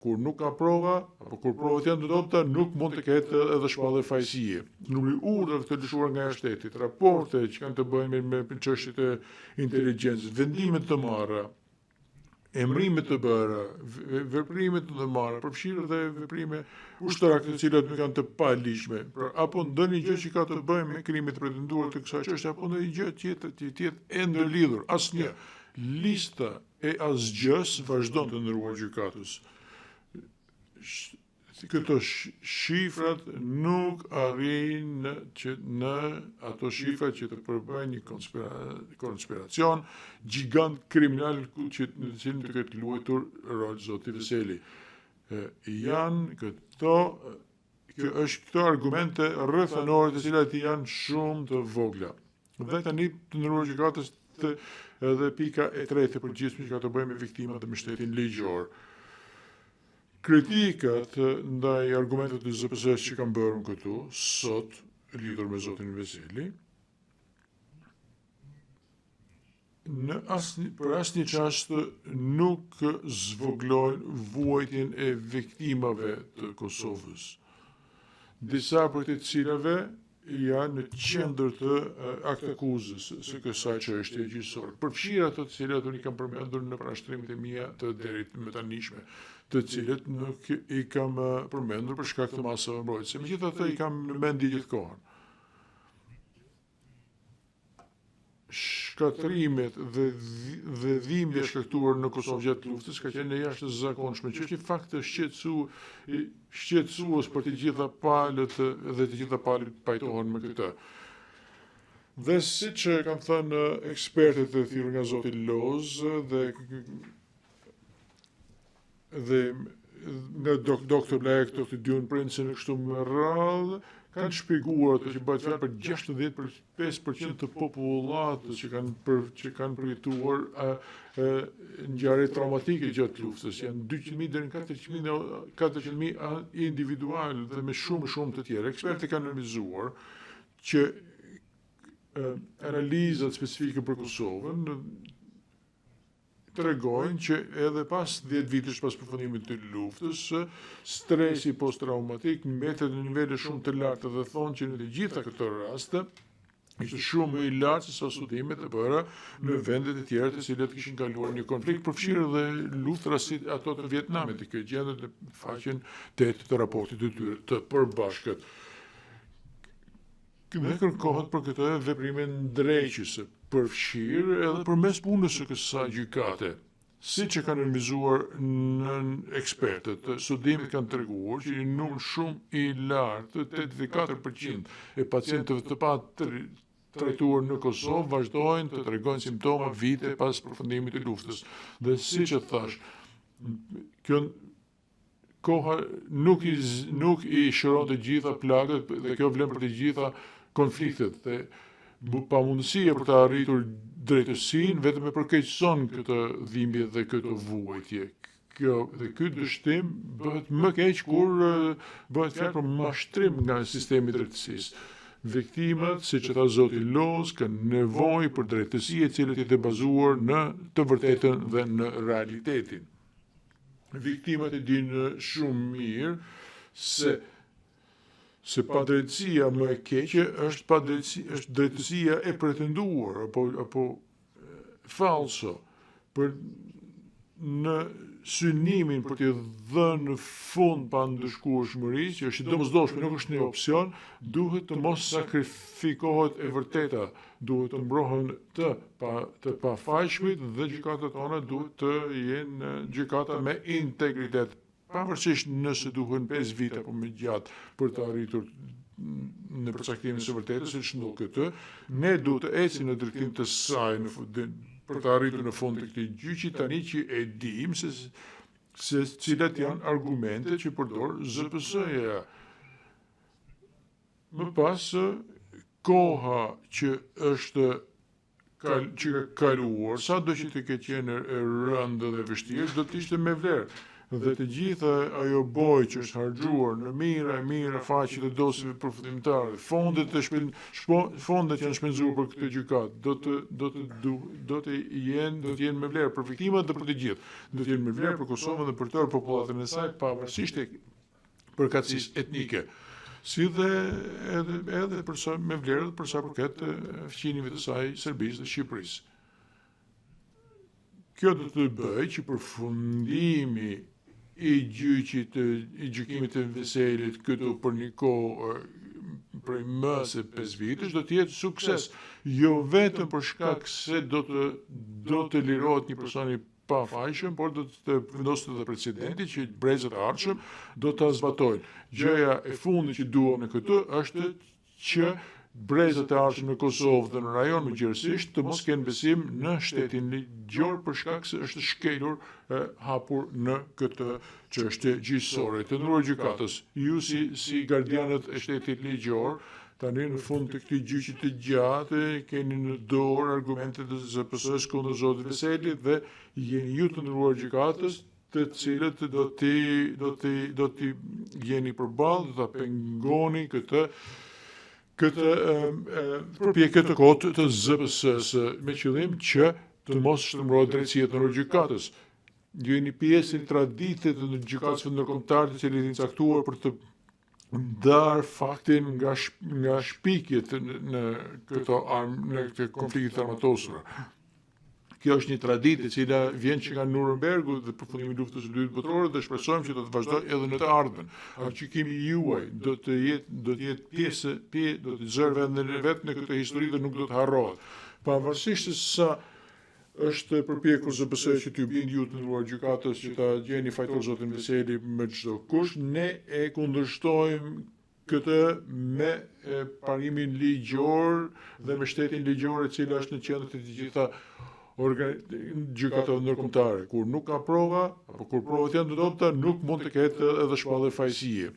Kur nuk ka prova, apo kur provat janë të dobta, nuk mund të ketë edhe shpallje fajësie. Numri urdhave të lëshuar nga shtetit, raporte që kanë të bëjnë me çështjet e inteligjencës, vendimet të marra, emrimet të bëra, veprimet të marra, përfshirë dhe veprime ushtarake të cilat nuk janë të paligjshme, apo ndonjë gjë që ka të bëjë me krimet e pretenduara të kësaj çështje, apo ndonjë gjë tjetër që tjetë e ndërlidhur. Asnjë lista e asgjës vazhdon të ndërruar gjykatës. Këto shifrat nuk arrin që në ato shifra që të përbëjnë një konspiracion gjigant kriminal që në cilin të ketë luajtur rol zoti Veseli. Janë këto argumente rrethanore të cilat janë shumë të vogla. Dhe tani të ndërruar gjykatës edhe pika e tretë e përgjithshme që ka të bëjë me viktimat dhe me shtetin ligjor. Kritikat ndaj argumentet të ZPS që kanë bërë këtu sot lidhur me zotin Veseli për asnjë çast nuk zvoglojnë vuajtjen e viktimave të Kosovës. Disa për të cilave janë në qendër të aktakuzës së kësaj çështje gjyqësore. Përfshirë ato të cilat unë i kam përmendur në parashtrimet e mia të deri më tanishme, të cilët nuk i kam përmendur për shkak të masave mbrojtëse. Megjithatë i kam në mend gjithë kohën. Shkatrimet dhe dhimbja shkaktuar në Kosovë gjatë luftës ka qenë e jashtëzakonshme, që në fakt është shqetësues për të gjitha palët dhe të gjitha palët pajtohen me këtë. Dhe siç kanë thënë ekspertët e thirrur nga zoti Loz dhe nga doktor Lek, doktor Dune Prince në kështu me radhë, kanë shpjeguar ato që bëhet fjalë për 65% të popullatës që kanë përjetuar ngjarje traumatike gjatë luftës. Janë 200.000 deri në 400.000 individual dhe me shumë të tjera. Ekspertë kanë analizuar që analizat specifike për Kosovën tregojnë që edhe pas 10 vitesh pas përfundimit të luftës, stresi post-traumatik mbetet në nivele shumë të larta dhe thonë që në të gjitha këto raste ishte shumë më i lartë se sa studimet e bëra në vendet e tjera të cilat kishin kaluar një konflikt, përfshirë dhe luftra si ato të Vietnamit, që gjendet në faqen 8 të raportit të tyre të përbashkët. Dhe kërkohet për këto veprime ndrejqëse, përfshirë edhe përmes punës së kësaj gjykate. Siç e kanë analizuar në ekspertët, studimet kanë treguar që një numër shumë i lartë, 84% e pacientëve të pa trajtuar në Kosovë vazhdojnë të tregojnë simptoma vite pas përfundimit të luftës. Dhe siç e thash, kjo koha nuk i shëron të gjitha plagët dhe kjo vlen për të gjitha konfliktet. Dhe pamundësia për të arritur drejtësinë vetëm e përkeqëson këtë dhimbje dhe këtë vuajtje. Dhe ky dështim bëhet më keq kur bëhet fjalë për mashtrim nga sistemi i drejtësisë. Viktimat, siç e tha zoti Loz, kanë nevojë për drejtësi e cila të bazuar në të vërtetën dhe në realitetin. Viktimat e dinë shumë mirë se padrejtësia më e keqe është drejtësia e pretenduar apo falso për në synimin për t'i dhënë në fund pa ndëshkueshmërisë, që është domosdoshme, nuk është një opsion, duhet të mos sakrifikohet e vërteta, duhet të mbrohen të pafajshmit dhe gjykata tona duhet të jenë gjykata me integritet. Pavarësisht nëse duhen 5 vite apo më gjatë për të arritur në përcaktimin së vërtetës, siç ndodh këtë, ne duhet të ecim në drejtim të saj për të arritur në fund të këtij gjyqi, tani që e dim se cilat janë argumente që përdor ZPS-ja. Më pas, koha që është që ka kaluar, sa do që të ketë qenë e rëndë dhe vështirë, do të ishte me vlerë. dhe të gjitha ajo boj që është harxhuar në mira faqe të dosjeve përfundimtare, fondet janë shpenzuar për këtë gjykatë, do të jenë me vlerë për viktimat dhe për të gjithë. Do të jenë me vlerë për Kosovën dhe për tërë popullatën e saj, pavarësisht e përkatësisë etnike, si dhe edhe me vlerë për sa përket fqinjeve të saj Serbisë dhe Shqipërisë. Kjo do të bëjë që përfundimi i gjykimit të Veselit këtu për një kohë prej më se 5 vitesh do të jetë sukses, jo vetëm për shkak se do të lirohet një person i pafajshëm, por do të vendosë edhe presidenti që brezat e ardhshëm do ta zbatojnë. Gjëja e fundit që duam në këtë është që brezat e ardhshëm në Kosovë dhe në rajon më gjithësisht të mos kenë besim në shtetin ligjor për shkak se është shkelur hapur në këtë çështje gjyqësore. Të nderuar gjykatës, ju si gardianët e shtetit ligjor, tani në fund të këtij gjyqi të gjatë keni në dorë argumentet e ZPS-s kundër zotit Veselit dhe jeni ju të nderuar gjykatës të cilët do t'i jeni përballë, do ta pengoni këtë përpjekje të kotë të ZPS-s me qëllim që të mos shtrembrohet drejtësia të gjykatës. Ju jeni pjesë e traditit të gjykatës ndërkombëtare të cilit janë caktuar për të ndarë faktin nga shpikjet në këtë konflikte armatosura. Kjo është një traditë e cila vjen që nga Nurembergu dhe përfundimi i luftës së dytë botërore dhe shpresojmë që do të vazhdojë edhe në të ardhmen. Gjykimi juaj do të jetë pjesë, do të zërë vetë në këtë histori dhe nuk do të harrohet. Pavarësisht se sa është përpjekur ZPS që t'ju bindë ju të nderuar gjykatës që ta gjeni fajtor zotin Veseli me çdo kush, ne e kundërshtojmë këtë me parimin ligjor dhe me shtetin ligjor e cila është në qendër të gjitha gjykatave ndërkombëtare. Kur nuk ka prova, apo kur provat janë të dobta, nuk mund të ketë edhe shpallje fajësie.